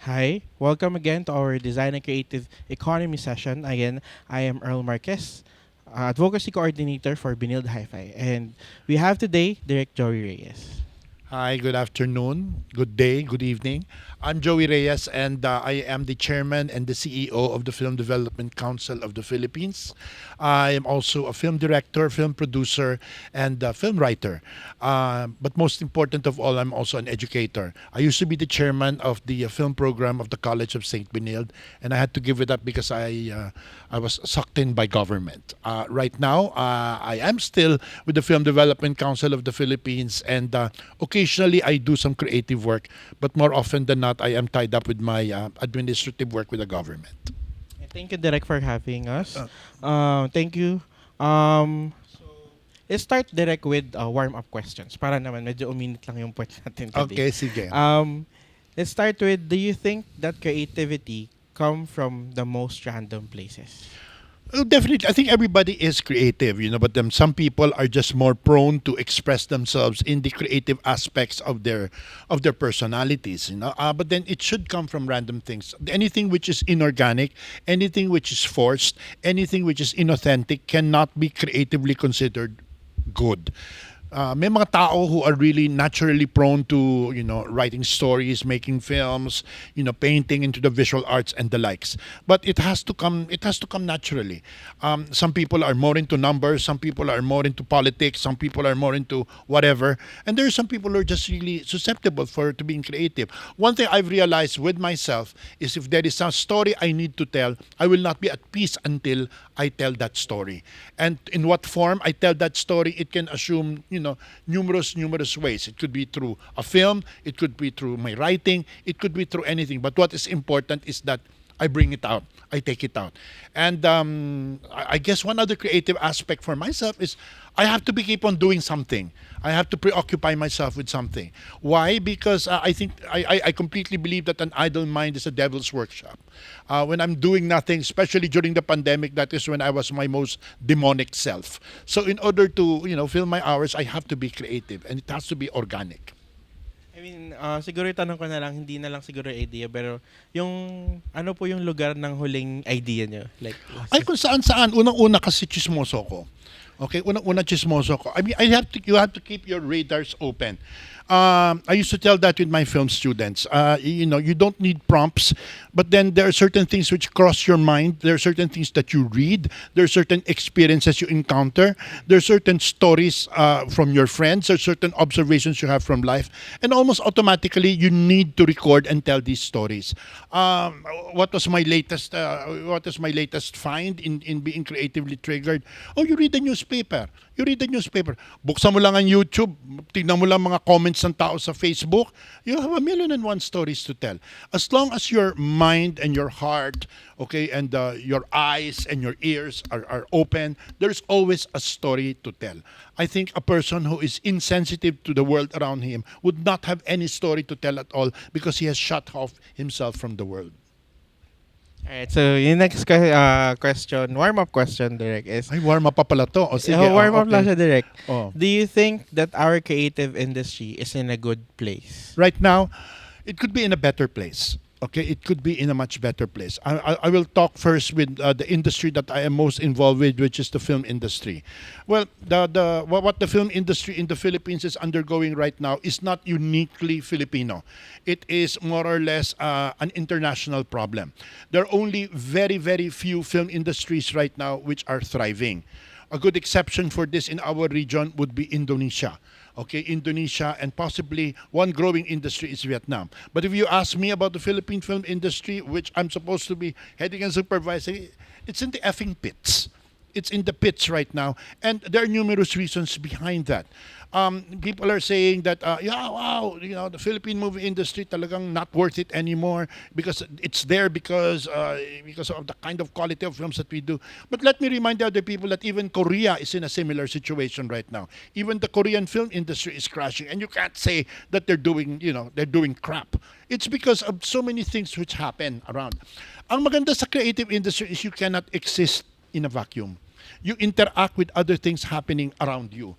Hi, welcome again to our Design and Creative Economy session. Again, I am Earl Marquez, Advocacy Coordinator for Binild Hi-Fi. And we have today Direct Joey Reyes. Hi, good afternoon, good day, good evening. I'm Joey Reyes, and I am the chairman and the CEO of the Film Development Council of the Philippines. I am also a film director, film producer, and film writer. But most important of all, I'm also an educator. I used to be the chairman of the film program of the College of St. Benilde, and I had to give it up because I was sucked in by government. Right now, I am still with the Film Development Council of the Philippines, and occasionally I do some creative work, but more often than not, I am tied up with my administrative work with the government. Thank you, Direct, for having us. Thank you. Um, let's start direct with warm-up questions para naman medyo uminit lang yung puwet natin today. Okay, sige. Let's start with, do you think that creativity come from the most random places? Well, definitely, I think everybody is creative, but some people are just more prone to express themselves in the creative aspects of their personalities. But then it should come from random things. Anything which is inorganic, anything which is forced, anything which is inauthentic cannot be creatively considered good. May mga tao who are really naturally prone to writing stories, making films, painting into the visual arts and the likes. But it has to come naturally. Some people are more into numbers, some people are more into politics, some people are more into whatever, and there are some people who are just really susceptible for to being creative. One thing I've realized with myself is if there is a story I need to tell, I will not be at peace until I tell that story. And in what form I tell that story, it can assume, numerous ways. It could be through a film, it could be through my writing, it could be through anything. But what is important is that I bring it out, I take it out. And I guess one other creative aspect for myself is I have to be keep on doing something. I have to preoccupy myself with something. Why? Because I think I completely believe that an idle mind is a devil's workshop. When I'm doing nothing, especially during the pandemic, that is when I was my most demonic self. So in order to fill my hours, I have to be creative, and it has to be organic. I mean, siguro itanong ko na lang, hindi na lang siguro idea, pero yung ano po yung lugar ng huling idea nyo? Like, Ay, kung saan-saan. Unang-una kasi chismoso ko. Okay, unang-una chismoso ko. I mean, you have to keep your radars open. I used to tell that with my film students. You don't need prompts, but then there are certain things which cross your mind. There are certain things that you read. There are certain experiences you encounter. There are certain stories from your friends. There are certain observations you have from life, and almost automatically you need to record and tell these stories. What was my latest? What was my latest find in being creatively triggered? Oh, you read the newspaper. You read the newspaper. Buksan mo lang ang YouTube, tignan mo lang mga comments ng tao sa Facebook, you have a million and one stories to tell. As long as your mind and your heart, okay, and your eyes and your ears are open, there's always a story to tell. I think a person who is insensitive to the world around him would not have any story to tell at all because he has shut off himself from the world. alright, so yung next question, warm-up question, Direk, is, Ay, warm up pa pala to. O sige, warm-up lang okay. siya, Direk. Oh. Do you think that our creative industry is in a good place? Right now, it could be in a better place. Okay, it could be in a much better place. I will talk first with the industry that I am most involved with, which is the film industry. Well, what the film industry in the Philippines is undergoing right now is not uniquely Filipino. It is more or less an international problem. There are only very, very few film industries right now which are thriving. A good exception for this in our region would be Indonesia. Okay, Indonesia, and possibly one growing industry is Vietnam. But if you ask me about the Philippine film industry, which I'm supposed to be heading and supervising, it's in the effing pits. It's in the pits right now, and there are numerous reasons behind that. People are saying that, yeah, wow, the Philippine movie industry talagang not worth it anymore because it's there because of the kind of quality of films that we do. But let me remind the other people that even Korea is in a similar situation right now. Even the Korean film industry is crashing, and you can't say that they're doing crap. It's because of so many things which happen around. Ang maganda sa creative industry is you cannot exist in a vacuum. You interact with other things happening around you.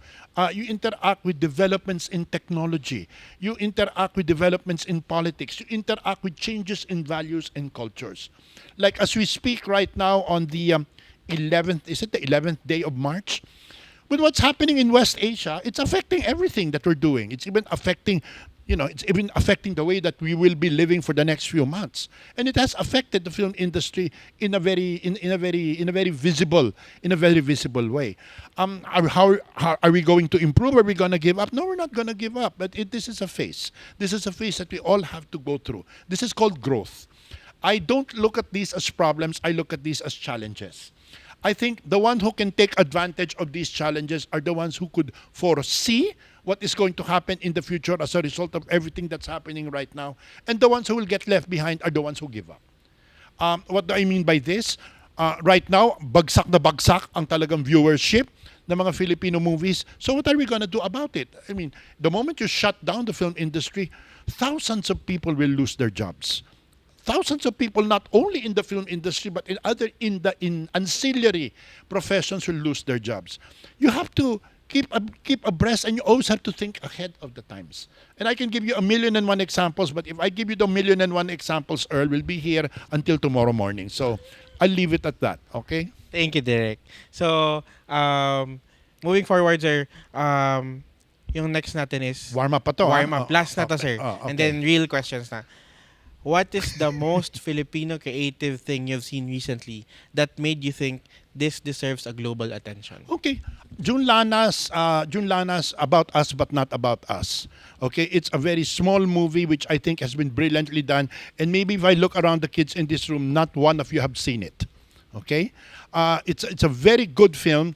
You interact with developments in technology. You interact with developments in politics. You interact with changes in values and cultures. Like as we speak right now on the 11th, is it the 11th day of March? With what's happening in West Asia, it's affecting everything that we're doing. It's even affecting, it's even affecting the way that we will be living for the next few months. And it has affected the film industry in a very visible way. How are we going to improve? Are we going to give up? No, we're not going to give up. But this is a phase. This is a phase that we all have to go through. This is called growth. I don't look at these as problems. I look at these as challenges. I think the one who can take advantage of these challenges are the ones who could foresee what is going to happen in the future as a result of everything that's happening right now. And the ones who will get left behind are the ones who give up. What do I mean by this? Right now, bagsak na bagsak ang talagang viewership ng mga Filipino movies. So what are we going to do about it? I mean, the moment you shut down the film industry, thousands of people will lose their jobs. Thousands of people, not only in the film industry, but in ancillary professions, will lose their jobs. You have to keep abreast, and you always have to think ahead of the times. And I can give you 1,000,001 examples, but if I give you the 1,000,001 examples, Earl will be here until tomorrow morning. So I'll leave it at that. Okay. Thank you, Derek. So, moving forward, sir, yung next natin is Warm up pa to. warm up. Last na to, Okay. sir. Okay. And then real questions na. What is the most Filipino creative thing you've seen recently that made you think this deserves a global attention? Okay. June Lana's About Us But Not About Us. Okay, it's a very small movie which I think has been brilliantly done. And maybe if I look around the kids in this room, not one of you have seen it. Okay, it's a very good film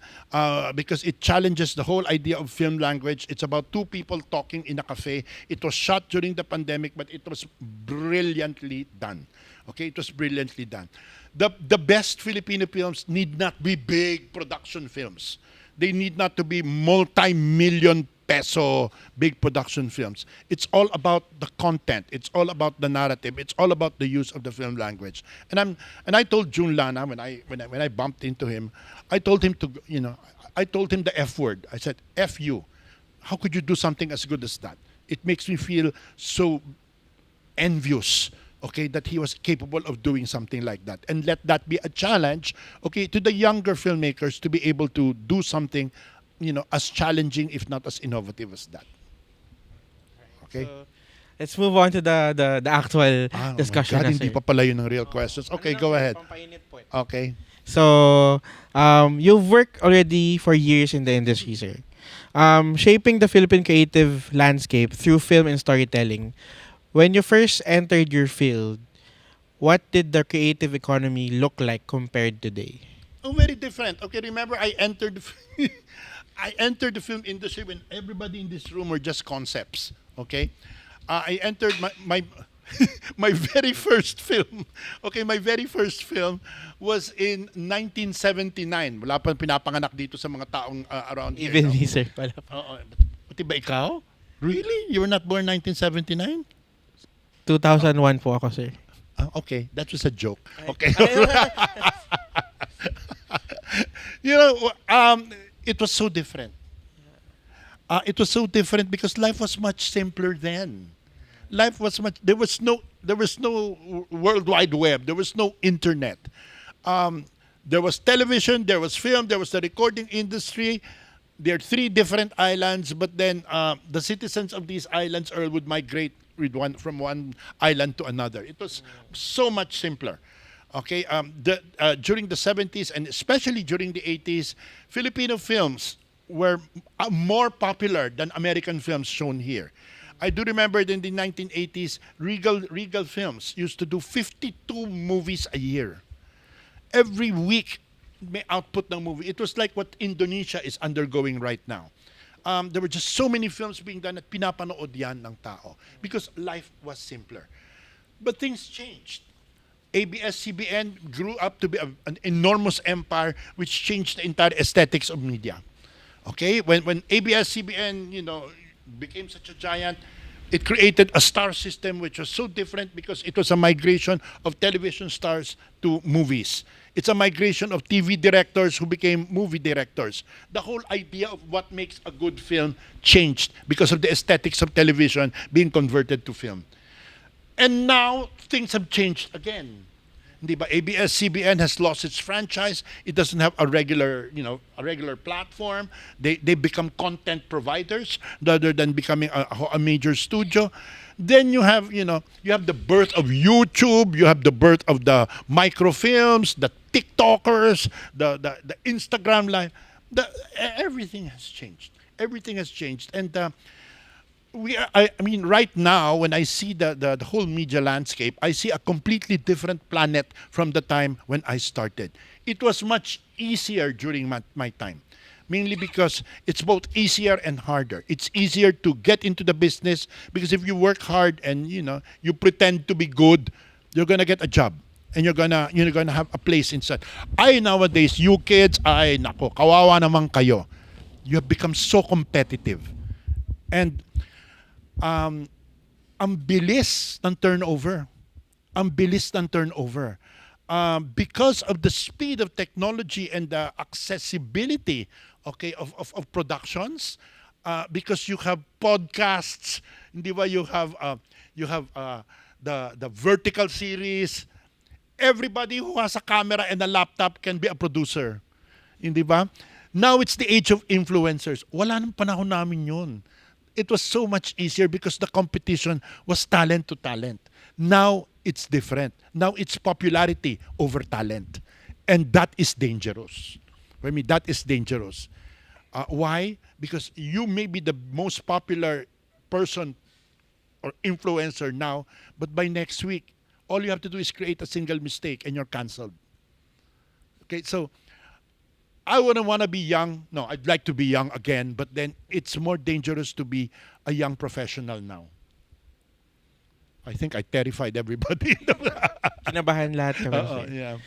because it challenges the whole idea of film language. It's about two people talking in a cafe. It was shot during the pandemic, but it was brilliantly done. Okay, it was brilliantly done. The best Filipino films need not be big production films. They need not to be multi-million peso big production films. It's all about the content. It's all about the narrative. It's all about the use of the film language. And I told June Lana when I bumped into him, I told him I told him the F word. I said, F you. How could you do something as good as that? It makes me feel so envious, okay, that he was capable of doing something like that. And let that be a challenge, okay, to the younger filmmakers to be able to do something, as challenging, if not as innovative as that. Okay? So, let's move on to the actual discussion. Oh my God, na, hindi sir. pa pala yun ang real questions. Okay, Ano lang, go sir, ahead. pampainit po eh. Okay. So, you've worked already for years in the industry, sir. Shaping the Philippine creative landscape through film and storytelling. When you first entered your field, what did the creative economy look like compared today? Oh, very different. Okay, remember I entered I entered the film industry when everybody in this room were just concepts. Okay, I entered my my very first film. Okay, my very first film was in 1979. Wala pa pinapanganak dito sa mga taong around here. Even no? me, sir. Pala. Oo. Pati ba ikaw? Really? You were not born 1979? 2001 po ako, sir. Okay, that was a joke. Okay. It was so different. It was so different because life was much simpler then. Life was much. There was no World Wide Web. There was no internet. There was television. There was film. There was the recording industry. There are 3 different islands, but then the citizens of these islands would migrate from one island to another. It was so much simpler. Okay, during the 70s and especially during the 80s, Filipino films were more popular than American films shown here. I do remember that in the 1980s, Regal Films used to do 52 movies a year. Every week, may output ng movie. It was like what Indonesia is undergoing right now. There were just so many films being done at pinapanood yan ng tao because life was simpler. But things changed. ABS-CBN grew up to be an enormous empire which changed the entire aesthetics of media. Okay, when ABS-CBN became such a giant, it created a star system which was so different because it was a migration of television stars to movies. It's a migration of TV directors who became movie directors. The whole idea of what makes a good film changed because of the aesthetics of television being converted to film. And now things have changed again. Di ba? ABS-CBN has lost its franchise. It doesn't have a regular platform. They become content providers rather than becoming a major studio. Then you have the birth of YouTube. You have the birth of the microfilms, the TikTokers, the Instagram live. Everything has changed. Everything has changed, and I mean, right now, when I see the whole media landscape, I see a completely different planet from the time when I started. It was much easier during my time, mainly because it's both easier and harder. It's easier to get into the business because if you work hard and you pretend to be good, you're gonna get a job. And you're gonna have a place inside. Nowadays, you kids, nako, kawawa naman kayo. You have become so competitive. And ang bilis ng turnover. Ang bilis ng turnover. Because of the speed of technology and the accessibility, okay, of productions, because you have podcasts, hindi ba, you have the vertical series. Everybody who has a camera and a laptop can be a producer. Hindi ba? Now it's the age of influencers. Wala nang panahon namin yun. It was so much easier because the competition was talent to talent. Now it's different. Now it's popularity over talent. And that is dangerous. For me, that is dangerous. Why? Because you may be the most popular person or influencer now, but by next week, all you have to do is create a single mistake and you're canceled. Okay, so I wouldn't want to be young. No, I'd like to be young again, but then it's more dangerous to be a young professional now. I think I terrified everybody. Kinabahan lahat kami, sir. Yeah.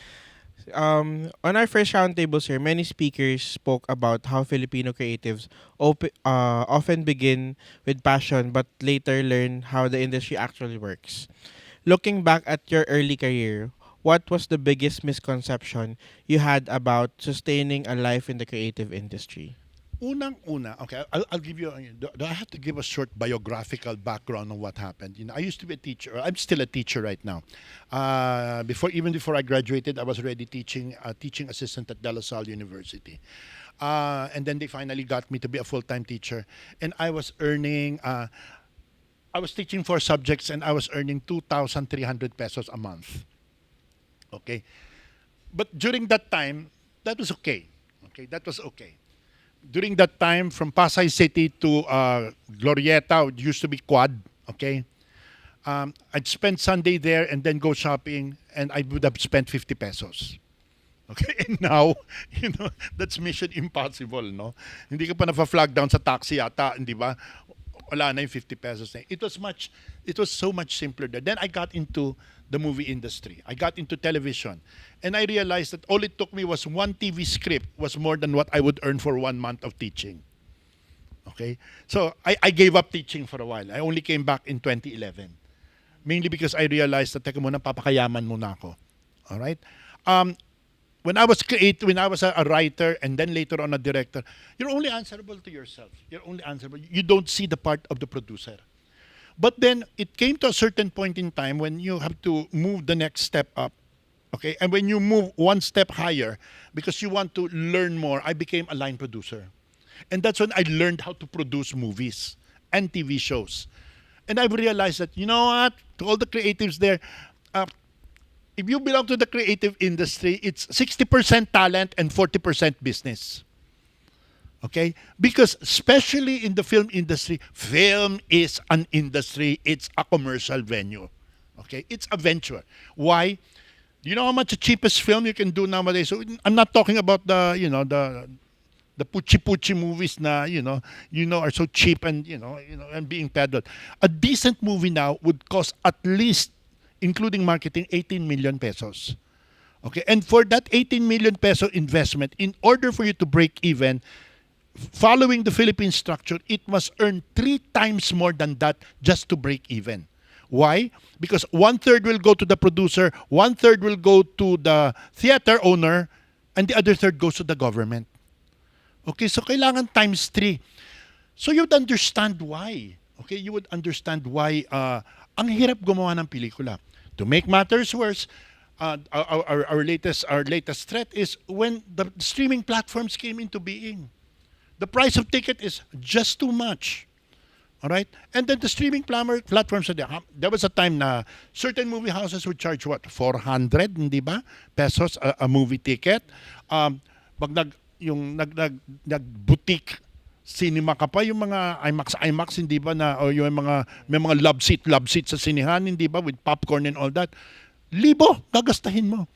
On our first roundtable, sir, many speakers spoke about how Filipino creatives often begin with passion but later learn how the industry actually works. Looking back at your early career, what was the biggest misconception you had about sustaining a life in the creative industry? Unang-una, okay, I'll give you, do I have to give a short biographical background on what happened? I used to be a teacher. I'm still a teacher right now. Even before I graduated, I was already teaching assistant at De La Salle University. And then they finally got me to be a full-time teacher. And I was teaching 4 subjects and I was earning 2,300 pesos a month. Okay? But during that time, that was okay. Okay, that was okay. During that time, from Pasay City to Glorieta, it used to be Quad, okay? I'd spend Sunday there and then go shopping and I would have spent 50 pesos. Okay, and now, that's mission impossible, no? Hindi ka pa na-flag down sa taxi yata, hindi ba? Wala na yung 50 pesos na. It was so much simpler there. Then I got into the movie industry. I got into television. And I realized that all it took me was one TV script was more than what I would earn for 1 month of teaching. Okay? So I gave up teaching for a while. I only came back in 2011. Mainly because I realized that, teka muna, papakayaman muna ako. All right? When I was a writer and then later on a director, you're only answerable to yourself. You're only answerable. You don't see the part of the producer. But then it came to a certain point in time when you have to move the next step up. Okay? And when you move one step higher, because you want to learn more, I became a line producer. And that's when I learned how to produce movies and TV shows. And I've realized that, you know what? To all the creatives there, if you belong to the creative industry, it's 60% talent and 40% business. Okay? Because especially in the film industry, film is an industry. It's a commercial venue. Okay? It's a venture. Why? Do you know how much the cheapest film you can do nowadays? So I'm not talking about the puchi-puchi movies na, are so cheap and, and being peddled. A decent movie now would cost at least, including marketing, 18 million pesos. Okay? And for that 18 million peso investment, in order for you to break even, following the Philippine structure, it must earn 3 times more than that just to break even. Why? Because one third will go to the producer, one third will go to the theater owner, and the other third goes to the government. Okay, so kailangan times three. So you'd understand why. Okay, you would understand why ang hirap gumawa ng pelikula. To make matters worse, our latest threat is when the streaming platforms came into being. The price of ticket is just too much. All right? And then the streaming platforms, there was a time na certain movie houses would charge what? 400, hindi ba? Pesos a movie ticket. Pag nag-boutique cinema ka pa, yung mga IMAX, hindi ba na, o yung may mga love seat sa sinihan, hindi ba? With popcorn and all that. Libo, gagastahin mo.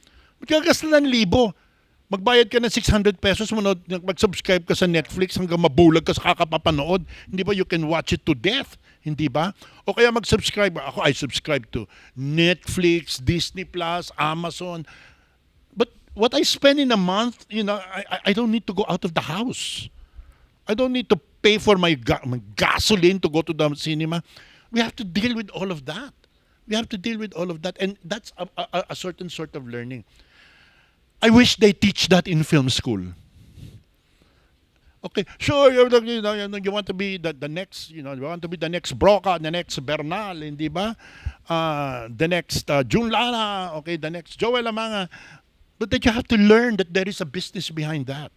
Magkagasta ng libo. Magbayad ka ng 600 pesos, mag-subscribe ka sa Netflix hanggang mabulag ka sa kakapapanood. Hindi ba you can watch it to death? Hindi ba? O kaya mag-subscribe. Ako, I subscribe to Netflix, Disney Plus, Amazon. But what I spend in a month, I don't need to go out of the house. I don't need to pay for my gasoline to go to the cinema. We have to deal with all of that. And that's a certain sort of learning. I wish they teach that in film school. Okay, sure, you want to be the next, you want to be the next Broca, the next Bernal, hindi ba? The next June Lara, okay, the next Joel Amanga. But that you have to learn that there is a business behind that.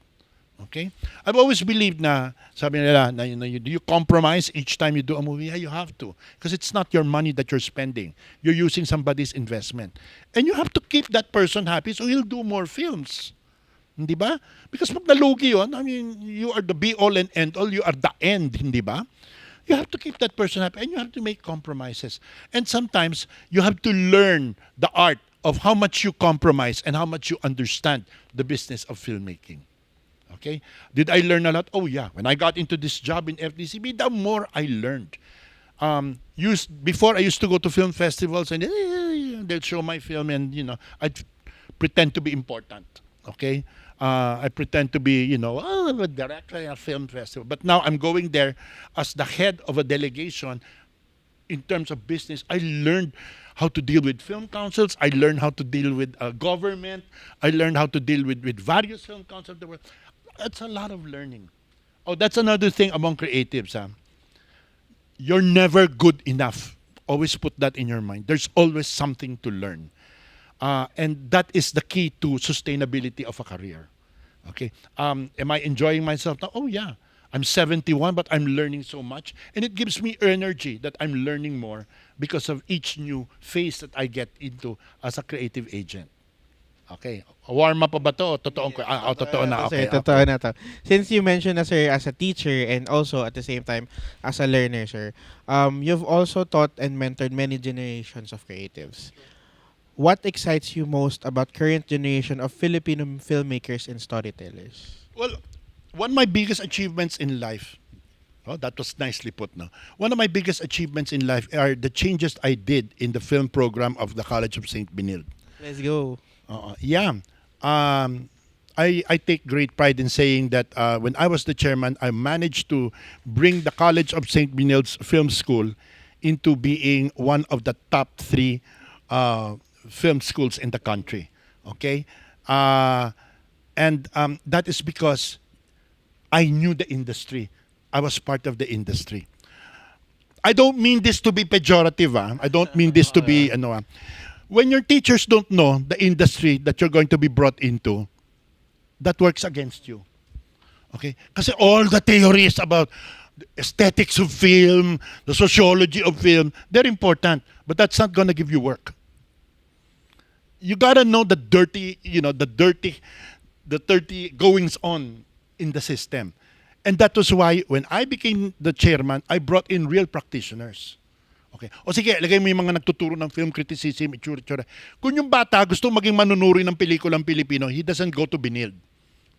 Okay? I've always believed na, sabi nila, do you compromise each time you do a movie? Yeah, you have to. Because it's not your money that you're spending. You're using somebody's investment. And you have to keep that person happy so he'll do more films. Hindi ba? Because pag nalugi yun, I mean, you are the be-all and end-all. You are the end, hindi ba? You have to keep that person happy and you have to make compromises. And sometimes, you have to learn the art of how much you compromise and how much you understand the business of filmmaking. Okay? Did I learn a lot? Oh yeah. When I got into this job in FDCB, the more I learned. Before I used to go to film festivals and they'd show my film and I'd pretend to be important. Okay? I pretend to be, a director at a film festival. But now I'm going there as the head of a delegation in terms of business. I learned how to deal with film councils. I learned how to deal with government. I learned how to deal with various film councils of the world. That's a lot of learning. Oh, that's another thing among creatives. You're never good enough. Always put that in your mind. There's always something to learn. And that is the key to sustainability of a career. Okay. Am I enjoying myself now? Oh, yeah. I'm 71, but I'm learning so much. And it gives me energy that I'm learning more because of each new phase that I get into as a creative agent. Okay. Warm up pa ba to? Totoo na. Okay. Sir, totoo na to. Since you mentioned na, sir, as a teacher and also at the same time as a learner, sir, you've also taught and mentored many generations of creatives. What excites you most about current generation of Filipino filmmakers and storytellers? Well, one of my biggest achievements in life, that was nicely put, no? One of my biggest achievements in life are the changes I did in the film program of the College of St. Benilde. Let's go. Yeah. I take great pride in saying that when I was the chairman, I managed to bring the College of St. Benilde's Film School into being one of the top 3 film schools in the country. Okay? And that is because I knew the industry. I was part of the industry. I don't mean this to be pejorative. I don't mean this to be when your teachers don't know the industry that you're going to be brought into, that works against you. Okay? Kasi all the theories about the aesthetics of film, the sociology of film, they're important, but that's not going to give you work. You got to know the dirty goings on in the system. And that was why when I became the chairman, I brought in real practitioners. Okay. O sige, lagay mo yung mga nagtuturo ng film criticism, itsura. Kung yung bata gusto maging manunuri ng pelikulang Pilipino, he doesn't go to Benilde.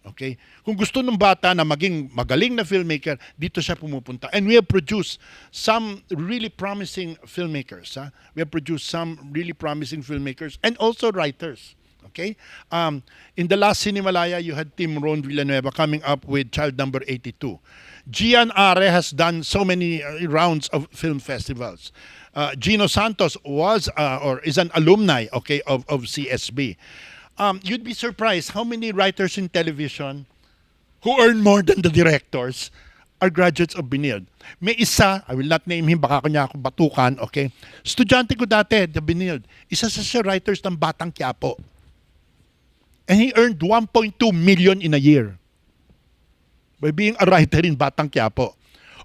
Okay? Kung gusto ng bata na maging magaling na filmmaker, dito siya pumupunta. And we have produced some really promising filmmakers. We have produced some really promising filmmakers and also writers. Okay? In the last Cinemalaya, you had Tim Ron Villanueva coming up with Child Number 82. Gian Are has done so many rounds of film festivals. Gino Santos was or is an alumni, okay, of CSB. You'd be surprised how many writers in television who earn more than the directors are graduates of Benilde. May isa, I will not name him, baka kanya ako batukan, okay? Estudyante ko dati, the Benilde. Isa sa siya writers ng Batang Quiapo. And he earned 1.2 million in a year by being a writer in Batang Quiapo.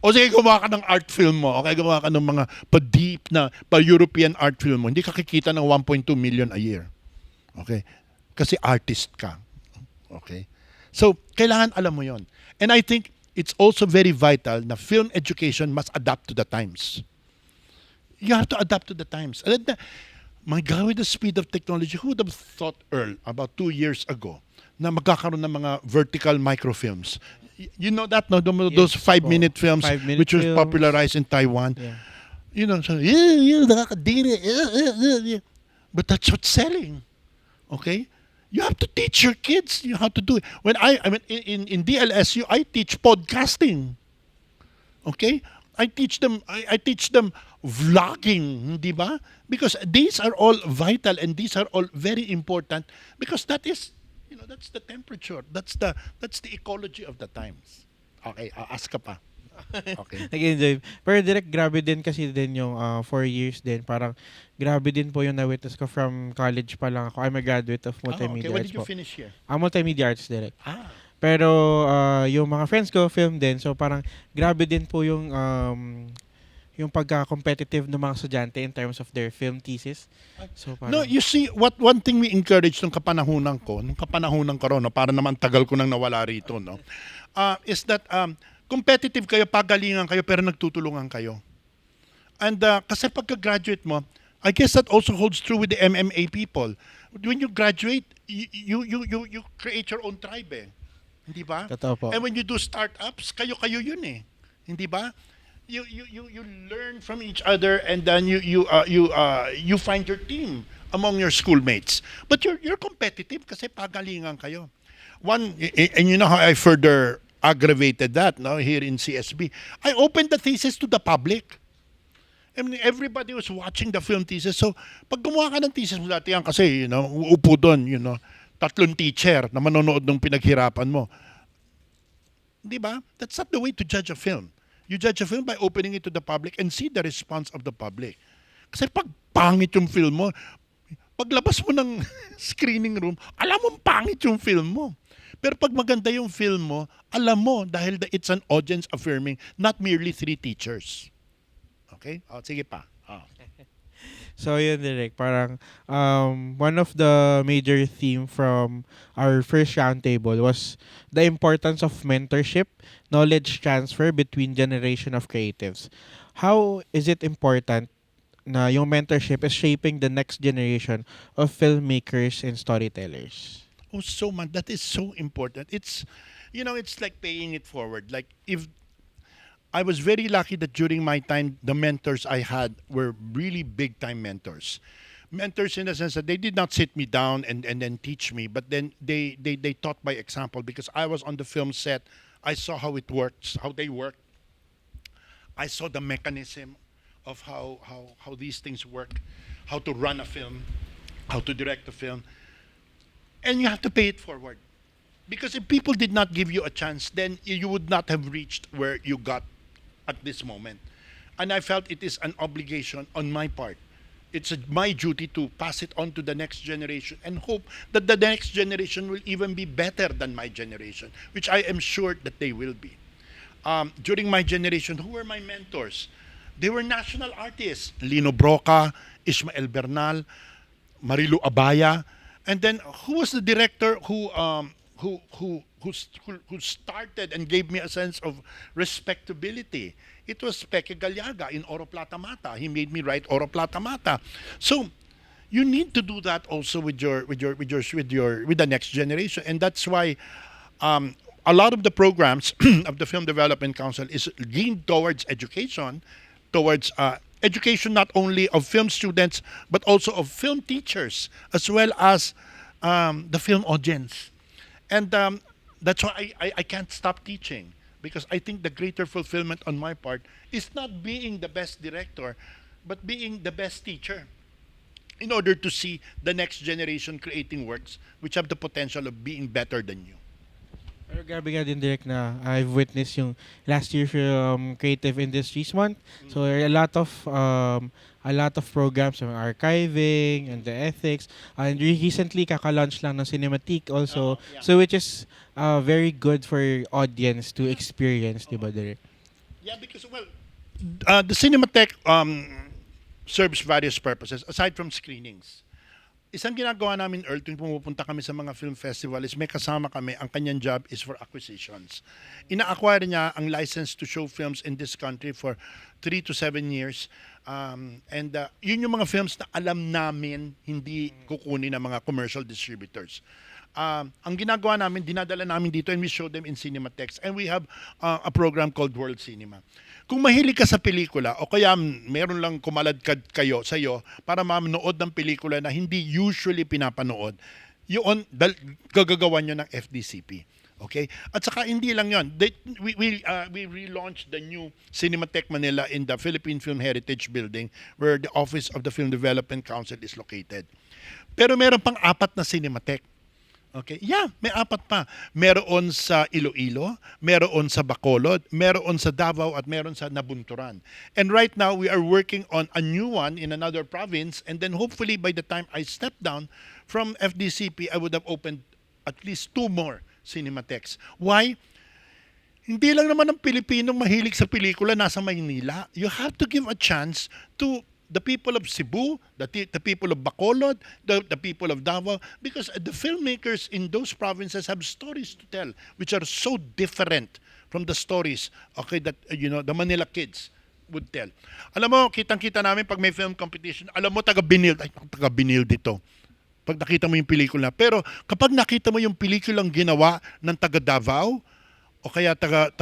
O sige, gumawa ka ng art film mo, okay, gumawa ka ng mga pa-deep na, pa-European art film mo, hindi ka kikita ng 1.2 million a year. Okay? Kasi artist ka. Okay? So, kailangan alam mo yon. And I think it's also very vital na film education must adapt to the times. You have to adapt to the times. My God, with the speed of technology, who would have thought, Earl, about 2 years ago, na magkakaroon ng mga vertical microfilms? You know that, no? Those Yes, 5-minute po. films 5-minute which was films. popularized in Taiwan. Yeah. You know, so, nakakadiri. But that's what's selling. Okay? You have to teach your kids how to do it. When I mean, in DLSU, I teach podcasting. Okay? I teach them vlogging, di ba? Because these are all vital and these are all very important because that is, that's the temperature. That's the ecology of the times. Okay, ask ka pa. Okay. Nag-enjoy. Pero direct, grabe din kasi din yung 4 years din. Parang grabe din po yung na-witness ko from college pa lang ako. I'm a graduate of Okay, multimedia when arts did you po. finish here? Multimedia arts direct. Ah. Pero yung mga friends ko, film din. So parang grabe din po yung pagka-competitive ng mga estudyante in terms of their film thesis. So parang, No, you see, one thing we encourage nung kapanahunan ko no, para naman tagal ko nang nawala rito, no, is that competitive kayo, pagalingan kayo, pero nagtutulungan kayo. And kasi pagka-graduate mo, I guess that also holds true with the MMA people. When you graduate, you create your own tribe, eh. Hindi ba? Totoo po. And when you do startups, kayo yun, eh. Hindi ba? You learn from each other and then you find your team among your schoolmates. But you're competitive kasi pagalingan kayo. And you know how I further aggravated that, no, here in CSB. I opened the thesis to the public. I mean, everybody was watching the film thesis. So, pag gumawa ka ng thesis mo dati yan kasi, uupo doon, 3 teacher na manonood ng pinaghirapan mo. Di ba? That's not the way to judge a film. You judge a film by opening it to the public and see the response of the public. Kasi pag pangit yung film mo, paglabas mo ng screening room, alam mo pangit yung film mo. Pero pag maganda yung film mo, alam mo dahil it's an audience affirming, not merely 3 teachers. Okay? Sige pa. So yun direct, parang one of the major theme from our first roundtable was the importance of mentorship, knowledge transfer between generation of creatives. How is it important na yung mentorship is shaping the next generation of filmmakers and storytellers? Oh, so man, that is so important. It's like paying it forward. Like if I was very lucky that during my time, the mentors I had were really big time mentors. Mentors in the sense that they did not sit me down and then teach me, but then they taught by example because I was on the film set. I saw how it works, how they work. I saw the mechanism of how these things work, how to run a film, how to direct a film. And you have to pay it forward. Because if people did not give you a chance, then you would not have reached where you got at this moment. And I felt it is an obligation on my part. It's my duty to pass it on to the next generation and hope that the next generation will even be better than my generation, which I am sure that they will be. During my generation, who were my mentors? They were national artists. Lino Broca, Ismael Bernal, Marilu Abaya. And then who was the director who started and gave me a sense of respectability? It was Peke Galiaga in Oro Plata Mata. He made me write Oro Plata Mata. So you need to do that also with the next generation, and that's why a lot of the programs of the Film Development Council is geared towards education, towards education not only of film students but also of film teachers as well as the film audience. And that's why I can't stop teaching, because I think the greater fulfillment on my part is not being the best director, but being the best teacher in order to see the next generation creating works which have the potential of being better than you. Pero grabe nga din direct na I've witnessed yung last year from Creative Industries Month. So there are a lot of programs on archiving and the ethics. And recently kaka-launch lang ng Cinematique also. Yeah. So which is very good for audience to experience, di ba direct? Yeah, because well, the Cinematheque serves various purposes aside from screenings. Isang ginagawa namin, Earl, tuwing pumupunta kami sa mga film festival is may kasama kami, ang kanyang job is for acquisitions. Ina-acquire niya ang license to show films in this country for 3 to 7 years. Yun yung mga films na alam namin hindi kukunin ng mga commercial distributors. Ang ginagawa namin, dinadala namin dito and we show them in Cinematheque. And we have a program called World Cinema. Kung mahilig ka sa pelikula o kaya meron lang kumaladkad kayo sa iyo para manood ng pelikula na hindi usually pinapanood, yun gagagawan nyo ng FDCP. Okay? At saka hindi lang yun. We relaunched the new Cinematheque Manila in the Philippine Film Heritage Building where the Office of the Film Development Council is located. Pero meron pang 4 na Cinematheque. Okay? Yeah, may 4 pa. Meron sa Iloilo, meron sa Bacolod, meron sa Davao, at meron sa Nabunturan. And right now, we are working on a new one in another province, and then hopefully by the time I step down from FDCP, I would have opened at least 2 more Cinematheques. Why? Hindi lang naman ang Pilipinong mahilig sa pelikula nasa Maynila. You have to give a chance to the people of Cebu, the people of Bacolod, the people of Davao, because the filmmakers in those provinces have stories to tell which are so different from the stories, okay, that the Manila kids would tell. Alam mo, kitang-kita namin pag may film competition, alam mo taga-Binil dito. Pag nakita mo yung pelikula. Pero kapag nakita mo yung pelikulang ginawa ng taga Davao, o kaya taga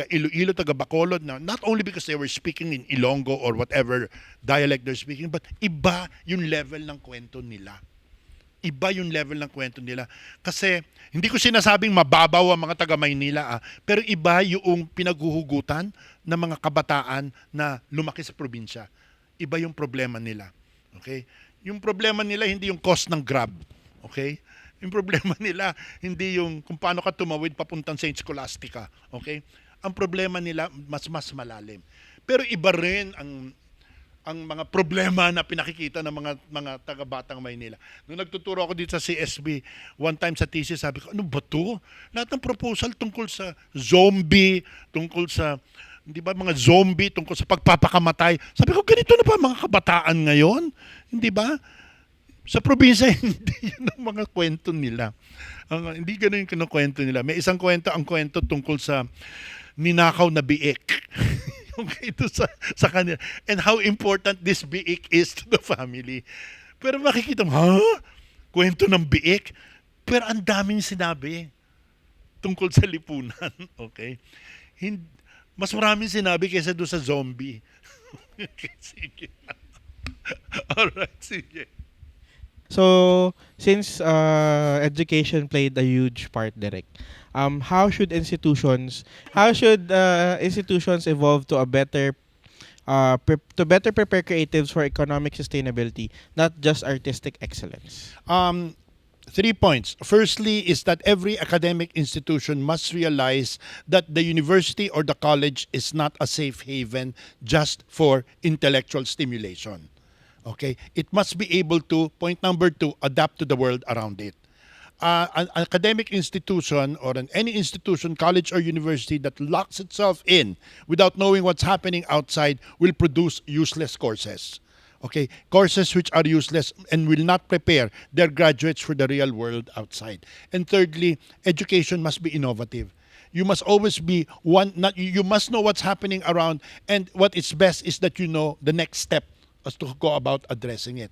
Iloilo, taga Bacolod, na not only because they were speaking in Ilonggo or whatever dialect they're speaking, but iba yung level ng kwento nila. Iba yung level ng kwento nila. Kasi hindi ko sinasabing mababaw ang mga taga Maynila, pero iba yung pinaghuhugutan ng mga kabataan na lumaki sa probinsya. Iba yung problema nila. Okay? Yung problema nila hindi yung cost ng Grab. Okay? Yung problema nila, hindi yung kung paano ka tumawid papuntang St. Scholastica. Okay? Ang problema nila, mas malalim. Pero iba rin ang mga problema na pinakikita ng mga taga-Batang Maynila. Nung nagtuturo ako dito sa CSB, one time sa thesis, sabi ko, ano ba to? Lahat ng proposal tungkol sa zombie, tungkol sa, di ba, mga zombie, tungkol sa pagpapakamatay. Sabi ko, ganito na ba mga kabataan ngayon? Hindi ba? Sa probinsya, hindi yun ang mga kwento nila. Hindi ganun yung kinukwento nila. May isang kwento, ang kwento tungkol sa ninakaw na biik. Yung ito sa kanila. And how important this biik is to the family. Pero makikita mo, kwento ng biik? Pero ang daming sinabi tungkol sa lipunan. Okay? Mas maraming sinabi kaysa doon sa zombie. Okay, sige. Alright, sige. So, since education played a huge part, Derek, how should institutions evolve to better prepare creatives for economic sustainability, not just artistic excellence? 3 points. Firstly is that every academic institution must realize that the university or the college is not a safe haven just for intellectual stimulation. Okay? It must be able to, point number 2, adapt to the world around it. An academic institution or any institution, college or university that locks itself in without knowing what's happening outside will produce useless courses. Okay? Courses which are useless and will not prepare their graduates for the real world outside. And thirdly, education must be innovative. You must always be you must know what's happening around, and what is best is that you know the next step as to go about addressing it.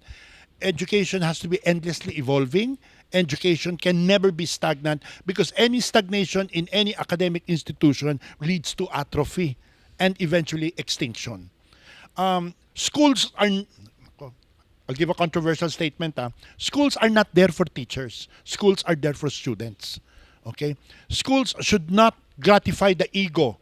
Education has to be endlessly evolving. Education can never be stagnant because any stagnation in any academic institution leads to atrophy and eventually extinction. Schools are, I'll give a controversial statement. Schools are not there for teachers. Schools are there for students. Okay? Schools should not gratify the ego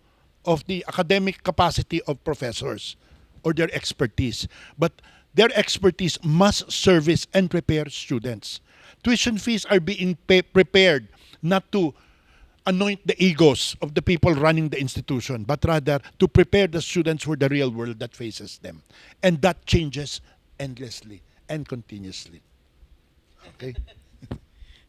of the academic capacity of professors. or their expertise, but their expertise must service and prepare students. Tuition fees are being prepared not to anoint the egos of the people running the institution, but rather to prepare the students for the real world that faces them. And that changes endlessly and continuously. Okay?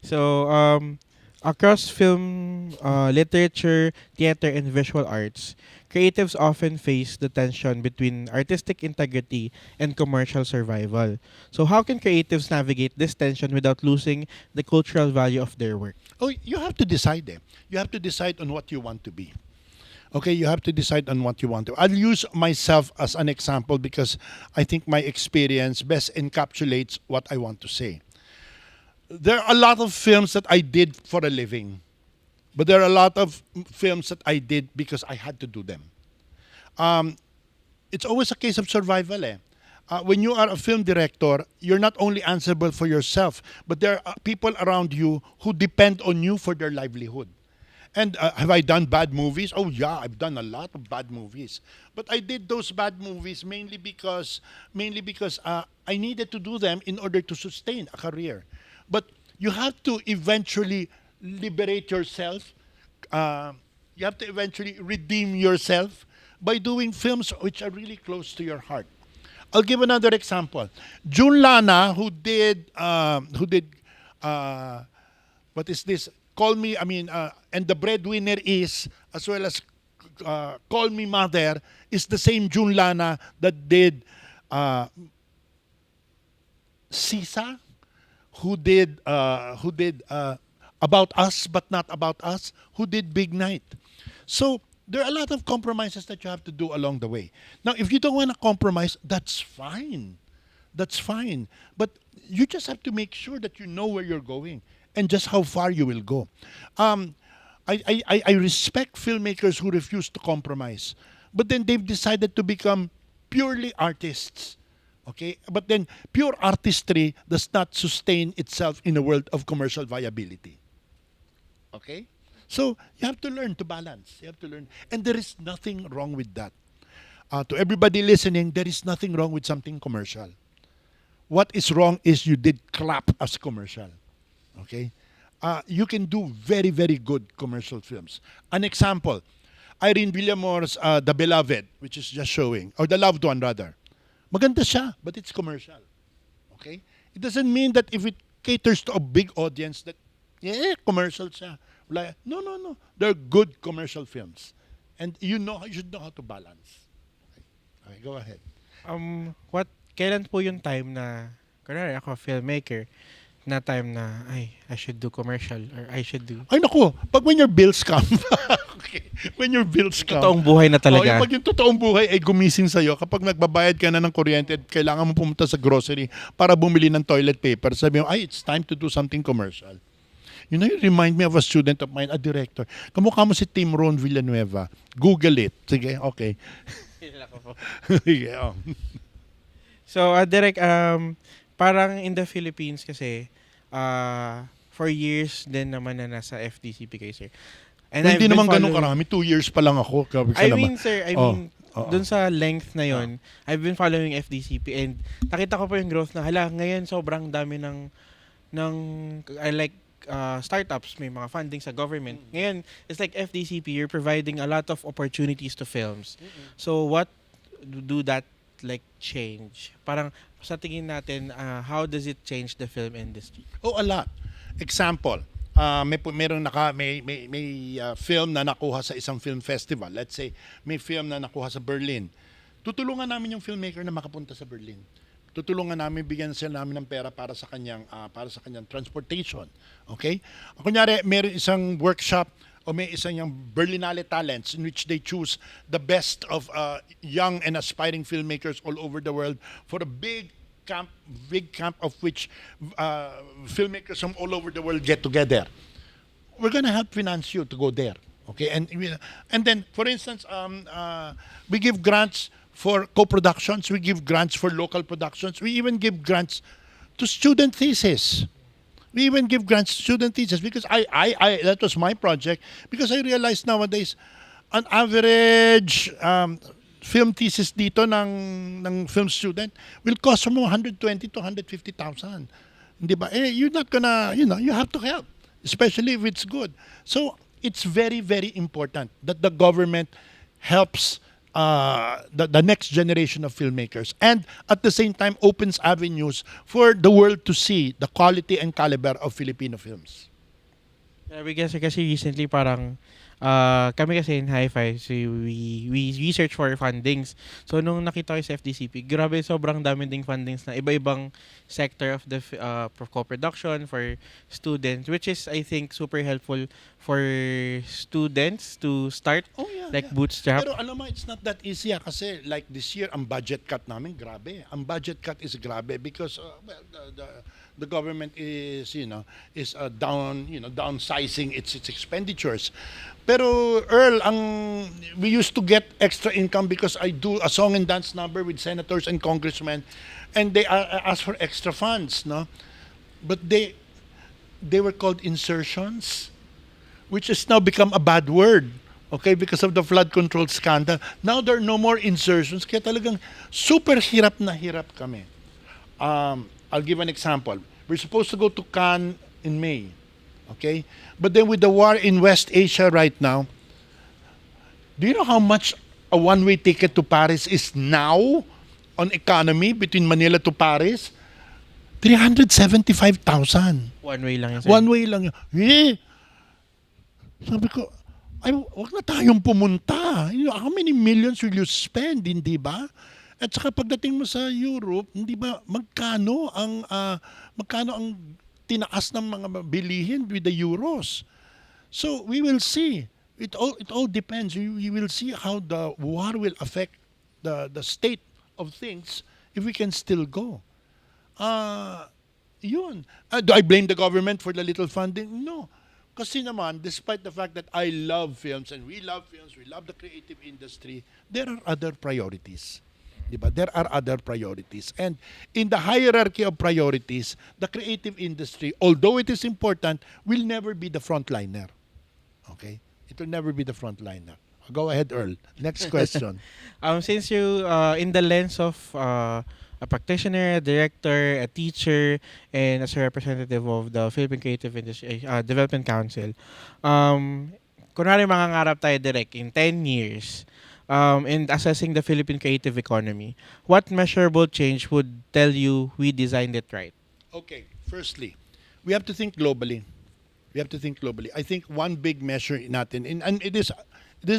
So, across film, literature, theater, and visual arts, creatives often face the tension between artistic integrity and commercial survival. So, how can creatives navigate this tension without losing the cultural value of their work? Oh, you have to decide. You have to decide on what you want to be. Okay, you have to decide on what you want to. I'll use myself as an example because I think my experience best encapsulates what I want to say. There are a lot of films that I did for a living, but there are a lot of films that I did because I had to do them. Um, it's always a case of survival. When you are a film director, you're not only answerable for yourself, but there are people around you who depend on you for their livelihood. And have I done bad movies? Oh yeah, I've done a lot of bad movies. But I did those bad movies mainly because I needed to do them in order to sustain a career. But you have to eventually liberate yourself. Uh, you have to eventually redeem yourself by doing films which are really close to your heart. I'll give another example. June Lana, who did, uh, what is this? Call Me, and The Breadwinner Is, as well as Call Me Mother, is the same June Lana that did uh, Sisa, who did About Us but Not About Us, who did Big Night. So there are a lot of compromises that you have to do along the way. Now, if you don't want to compromise, that's fine. That's fine. But you just have to make sure that you know where you're going and just how far you will go. Um, I respect filmmakers who refuse to compromise, but then they've decided to become purely artists. Okay? But then pure artistry does not sustain itself in a world of commercial viability. Okay? So you have to learn to balance. You have to learn. And there is nothing wrong with that. To everybody listening, there is nothing wrong with something commercial. What is wrong is you did crap as commercial. Okay? You can do very, very good commercial films. An example, Irene Villamore's The Beloved, which is just showing, or The Loved One rather. Maganda siya, but it's commercial. Okay? It doesn't mean that if it caters to a big audience that, yeah, commercial siya. Wala. No, no, no. They're good commercial films. And you should know how to balance. Okay, go ahead. Kailan po yung time na, kunwari ako, filmmaker, na time na, ay, I should do commercial or I should do Ay naku, pag when your bills come, okay, when your bills come, totoong buhay na talaga. pag yung totoong buhay ay gumising sa'yo, kapag nagbabayad ka na ng kuryente at kailangan mo pumunta sa grocery para bumili ng toilet paper, sabi mo, ay, it's time to do something commercial. You know, you remind me of a student of mine, a director. Kamukha mo si Tim Ron Villanueva. Google it. Sige, okay. Sige, oh. So, Direk, parang in the Philippines kasi, for years din naman na nasa FDCP kayo, sir. And Hindi I've been naman ganun following- karami. 2 years pa lang ako. Grabe ka I naman. mean, sir, Oh, dun sa length na yon, I've been following FDCP and nakita ko pa yung growth na, hala, ngayon sobrang dami ng I like startups, may mga funding sa government. Ngayon, it's like FDCP, you're providing a lot of opportunities to films. So, what do that like change? Parang sa tingin natin, how does it change the film industry? Oh, a lot. Example, may film na nakuha sa isang film festival. Let's say may film na nakuha sa Berlin. Tutulungan namin yung filmmaker na makapunta sa Berlin. Tutulungan namin, bigyan sila namin ng pera para sa kanyang transportation. Okay? Kunyari, meron isang workshop o may isang yung Berlinale Talents in which they choose the best of young and aspiring filmmakers all over the world for a big camp of which filmmakers from all over the world get together. We're gonna help finance you to go there. Okay, and then for instance, we give grants for co-productions. We give grants for local productions. We even give grants to student thesis. We even give grants to student thesis because I that was my project because I realized nowadays, on average, film thesis dito ng film student will cost from 120 to 150,000. Hindi ba? You're not gonna, you have to help, especially if it's good. So, it's very, very important that the government helps the next generation of filmmakers, and at the same time opens avenues for the world to see the quality and caliber of Filipino films. Sabi kasi recently parang kami kasi in Hi-Fi, so we research for fundings. So nung nakita ko sa FDCP, grabe sobrang dami ding fundings na iba-ibang sector of the co-production for students, which is I think super helpful for students to start bootstrap. Pero alam mo, it's not that easy kasi like this year, ang budget cut namin, grabe. Ang budget cut is grabe because the government is downsizing its expenditures. Pero Earl, we used to get extra income because I do a song and dance number with senators and congressmen, and they ask for extra funds, no? But they were called insertions, which has now become a bad word. Okay, because of the flood control scandal. Now there are no more insertions. Kaya talagang super hirap na hirap kami. I'll give an example. We're supposed to go to Cannes in May. Okay? But then with the war in West Asia right now, do you know how much a one-way ticket to Paris is now on economy between Manila to Paris? 375,000. One way lang yun. Sir. One way lang yun. Sabi ko, wag na tayong pumunta. How many millions will you spend, hindi ba? At saka pagdating mo sa Europe, hindi ba magkano ang tinaas ng mga bilihin with the euros? So we will see. It all depends. We will see how the war will affect the state of things if we can still go. Yun. Do I blame the government for the little funding? No. Kasi naman, despite the fact that I love films and we love films, we love the creative industry, there are other priorities. Diba? There are other priorities. And in the hierarchy of priorities, the creative industry, although it is important, will never be the frontliner. Okay? It will never be the frontliner. Go ahead, Earl. Next question. Since you, in the lens of a practitioner, a director, a teacher, and as a representative of the Philippine Creative Industry Development Council, kunwari mangangarap tayo direct in 10 years in assessing the Philippine creative economy, what measurable change would tell you we designed it right? Okay, firstly, we have to think globally. I think one big measure natin, and this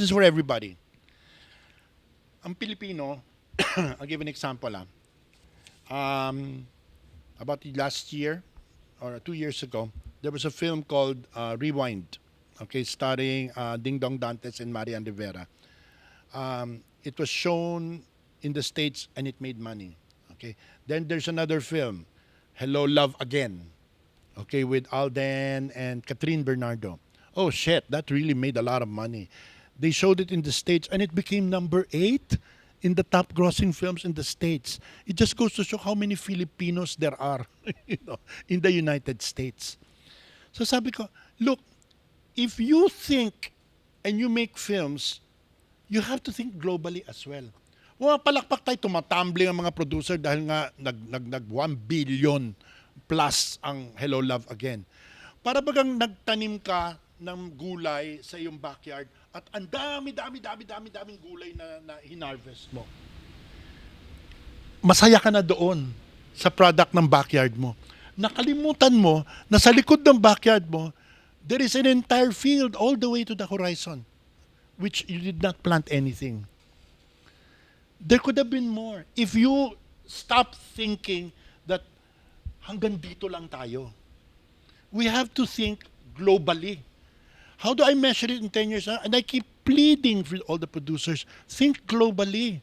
is for everybody. Ang Pilipino, I'll give an example lang. About last year or 2 years ago, there was a film called Rewind, okay, starring Ding Dong Dantes and Marian Rivera. It was shown in the States and it made money. Okay, then there's another film, Hello Love Again, okay, with Alden and Catherine Bernardo. Oh shit, that really made a lot of money. They showed it in the States and it became number 8 in the top grossing films in the States. It just goes to show how many Filipinos there are in the United States. So sabi ko, look, if you think and you make films, you have to think globally as well. Palakpak tayo, tumatumbling ang mga producer dahil nga nag 1 billion plus ang Hello Love Again. Para bagang nagtanim ka ng gulay sa iyong backyard at ang daming gulay na hinarvest mo. Masaya ka na doon sa product ng backyard mo. Nakalimutan mo na sa likod ng backyard mo, there is an entire field all the way to the horizon which you did not plant anything. There could have been more. If you stop thinking that hanggang dito lang tayo. We have to think globally. How do I measure it in 10 years? And I keep pleading for all the producers, think globally.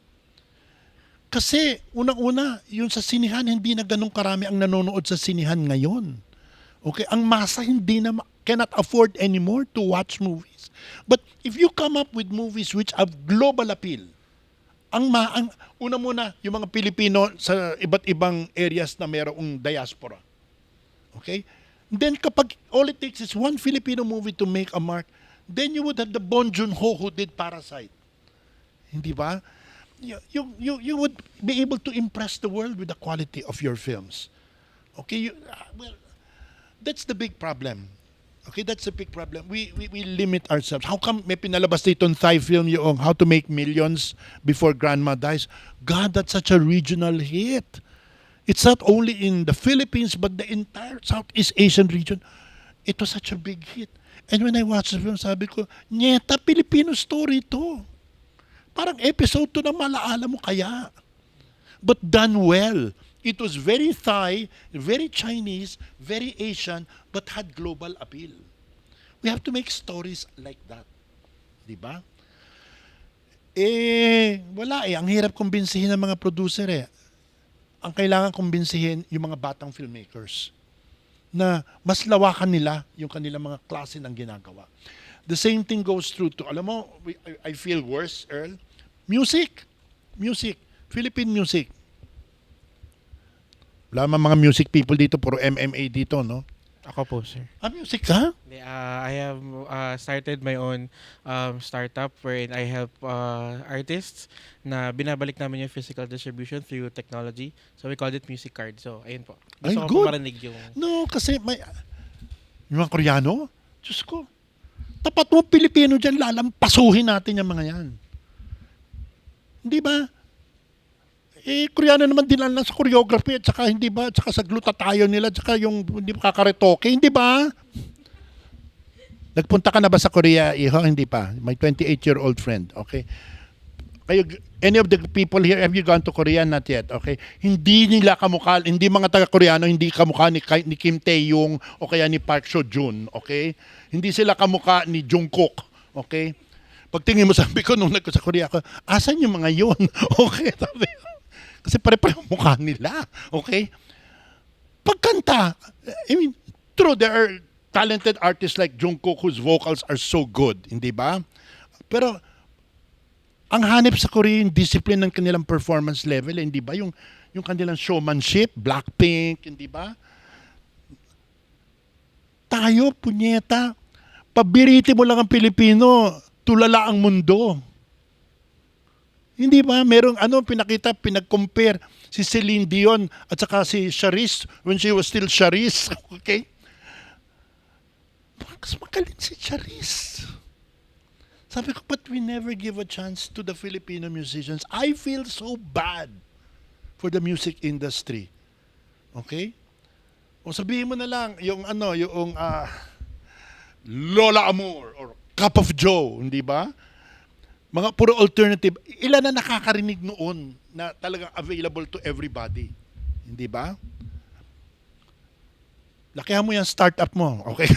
Kasi, unang-una, yun sa sinihan, hindi na ganun karami ang nanonood sa sinihan ngayon. Okay? Ang masa cannot afford anymore to watch movies. But if you come up with movies which have global appeal, una muna, yung mga Pilipino sa iba't ibang areas na mayroong diaspora. Okay? Then kapag all it takes is one Filipino movie to make a mark, then you would have the Bong Joon-ho who did Parasite. Hindi ba? you would be able to impress the world with the quality of your films. Okay, well, that's the big problem. Okay, that's the big problem. We limit ourselves. How come may pinalabas dito ng Thai film yung How to Make Millions Before Grandma Dies? God, that's such a regional hit. It's not only in the Philippines but the entire Southeast Asian region. It was such a big hit. And when I watched the film, sabi ko, nyeta, Filipino story to. Parang episode to na malaala mo kaya. But done well. It was very Thai, very Chinese, very Asian, but had global appeal. We have to make stories like that. Di ba? Wala eh. Ang hirap kumbinsihin ng mga producer eh. Ang kailangan kumbinsihin yung mga batang filmmakers na mas lawakan nila yung kanilang mga klase ng ginagawa. The same thing goes through to, alam mo, I feel worse, Earl. Music. Music. Philippine music. Wala man mga music people dito, puro MMA dito, no? Ako po, sir. Music ka? I have started my own startup wherein I help artists na binabalik namin yung physical distribution through technology. So we call it Music Card. So, ayun po. Ay, Gusto ko good. po marinig yung... No, kasi yung mga Koreano, Diyos ko, tapat mo Pilipino dyan, lalampasuhin natin yung mga yan. Hindi ba? Koreano naman din lang sa choreography at saka hindi ba, at saka sa glutathione nila, at saka yung hindi ba kakaretoke, hindi ba? Nagpunta ka na ba sa Korea, Iho? Hindi pa. My 28-year-old friend, okay? Kayo, any of the people here, have you gone to Korea? Not yet, okay? Hindi nila kamukha, hindi mga taga-Koreano, hindi kamukha ni Kim Tae-young o kaya ni Park Seo-joon, okay? Hindi sila kamukha ni Jungkook, okay? Pagtingin mo, sabi ko, nung nagko sa Korea ako, asan yung mga yun? Okay, sabi ko. Kasi pare-pareho mukha nila. Okay? Pagkanta, I mean, true, there are talented artists like Jungkook whose vocals are so good, hindi ba? Pero, ang hanip sa Korea yung discipline ng kanilang performance level, hindi ba? Yung kanilang showmanship, Blackpink, hindi ba? Tayo, punyeta, pabiriti mo lang ang Pilipino, tulala ang mundo. Hindi ba? Merong pinag-compare si Celine Dion at saka si Charisse when she was still Charisse. Okay? Mas magaling si Charisse. Sabi ko, but we never give a chance to the Filipino musicians. I feel so bad for the music industry. Okay? O sabihin mo na lang, yung Lola Amor or Cup of Joe, hindi ba? Mga puro alternative, ilan na nakakarinig noon na talagang available to everybody. Hindi ba? Lakihan mo yung startup mo. Okay?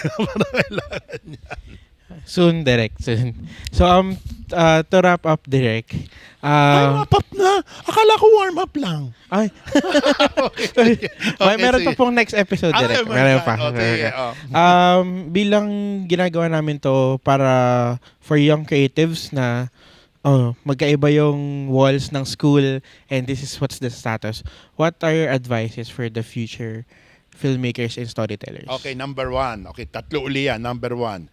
Soon, Direk. Soon. So, to wrap up, Direk. Ay, wrap up na. Akala ko warm up lang. Ay. Meron pa pong next episode, Direk. Meron pa. Okay, Bilang ginagawa namin to para for young creatives na magkaiba yung walls ng school and this is what's the status. What are your advices for the future filmmakers and storytellers? Okay, number one. Okay, tatlo uli yan. Number one.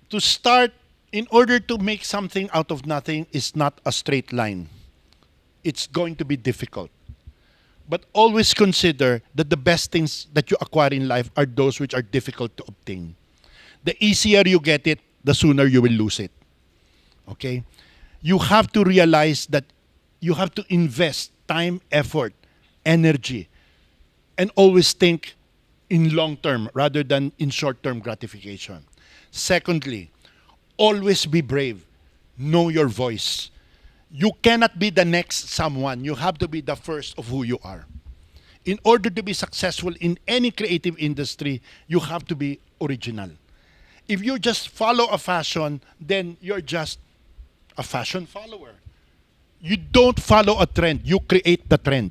To start, in order to make something out of nothing is not a straight line. It's going to be difficult. But always consider that the best things that you acquire in life are those which are difficult to obtain. The easier you get it, the sooner you will lose it. Okay? You have to realize that you have to invest time, effort, energy, and always think in long term rather than in short term gratification. Secondly, always be brave. Know your voice. You cannot be the next someone. You have to be the first of who you are. In order to be successful in any creative industry, you have to be original. If you just follow a fashion, then you're just a fashion follower. You don't follow a trend, you create the trend.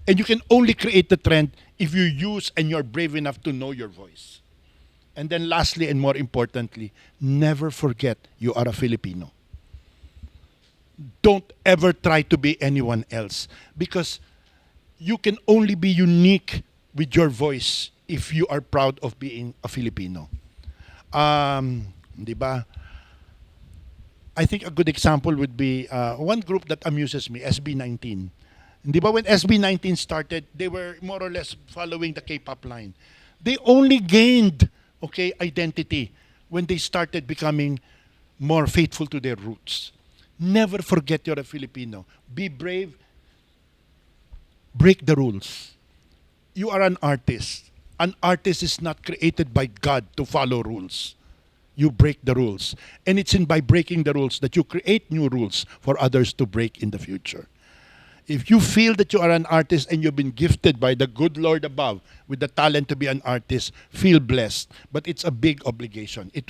And you can only create the trend if you use and you're brave enough to know your voice. And then lastly and more importantly, never forget you are a Filipino. Don't ever try to be anyone else because you can only be unique with your voice if you are proud of being a Filipino. Di ba? I think a good example would be one group that amuses me, SB19. Di ba when SB19 started, they were more or less following the K-pop line. They only gained, okay, identity when they started becoming more faithful to their roots. Never forget you're a Filipino. Be brave. Break the rules. You are an artist. An artist is not created by God to follow rules. You break the rules. And it's in by breaking the rules that you create new rules for others to break in the future. If you feel that you are an artist and you've been gifted by the good Lord above with the talent to be an artist, feel blessed. But it's a big obligation. It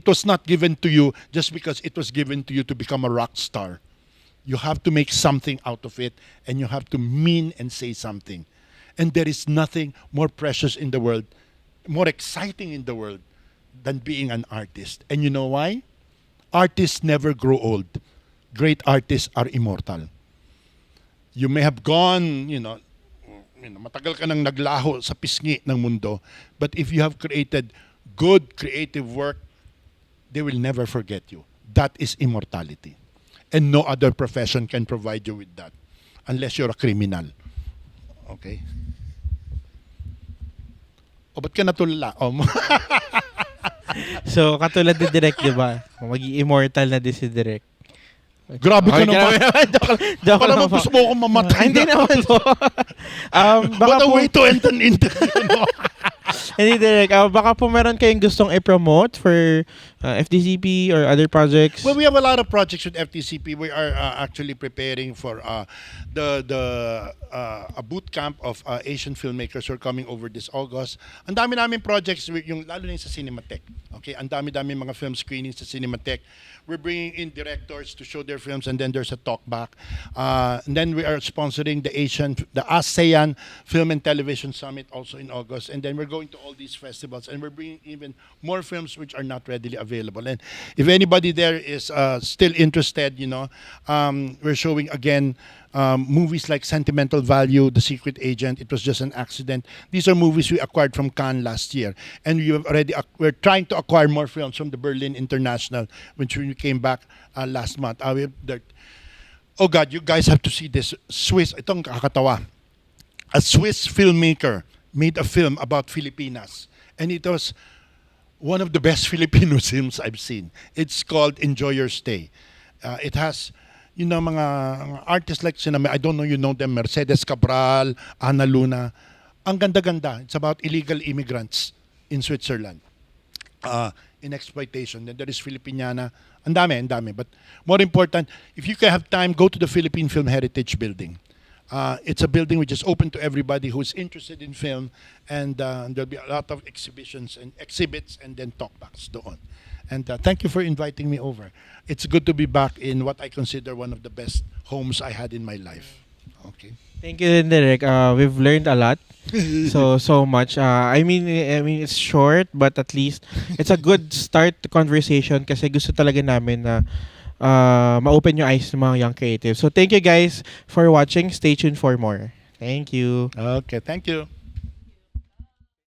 was not given to you just because it was given to you to become a rock star. You have to make something out of it, and you have to mean and say something. And there is nothing more precious in the world, more exciting in the world than being an artist. And you know why? Artists never grow old. Great artists are immortal. You may have gone, matagal ka nang naglaho sa pisngi ng mundo, but if you have created good creative work, they will never forget you. That is immortality. And no other profession can provide you with that unless you're a criminal. Okay? O, ba't ka natulala? So, katulad ni Direk, di ba? Mag-immortal na din si Direk. Grabe ka naman. Joke Baka lang naman po. gusto mo akong mamatay. Hindi naman po. What a way to end an interview. Hindi, Direk. Baka po meron kayong gustong i-promote for FDCP or other projects. Well, we have a lot of projects with FTCP. We are actually preparing for a boot camp of Asian filmmakers who are coming over this August. Ang dami namin projects, yung lalo na yung sa Cinematheque. Okay, ang dami mga film screenings sa Cinematheque. We're bringing in directors to show their films, and then there's a talk back. And then we are sponsoring the ASEAN Film and Television Summit also in August. And then we're going to all these festivals, and we're bringing even more films which are not readily available. And if anybody there is still interested, we're showing again movies like Sentimental Value, The Secret Agent, It Was Just an Accident. These are movies we acquired from Cannes last year, and we're trying to acquire more films from the Berlin International, which we came back last month. Oh God, you guys have to see this Swiss. Itong kakatawa. A Swiss filmmaker made a film about Filipinas, and it was one of the best Filipino films I've seen. It's called Enjoy Your Stay. It has mga artists like I don't know, you know them, Mercedes Cabral, Ana Luna. Ang ganda-ganda. It's about illegal immigrants in Switzerland. In exploitation. Then there is Filipiniana. Ang dami. But more important, if you can have time, go to the Philippine Film Heritage Building. It's a building which is open to everybody who's interested in film, and there'll be a lot of exhibitions and exhibits and then talkbacks doon. And thank you for inviting me over. It's good to be back in what I consider one of the best homes I had in my life. Okay. Thank you, Derek. We've learned a lot. So much. I mean it's short, but at least it's a good start to conversation kasi gusto talaga namin na ma-open yung eyes ng mga young creatives. So thank you guys for watching. Stay tuned for more. Thank you. Okay, thank you.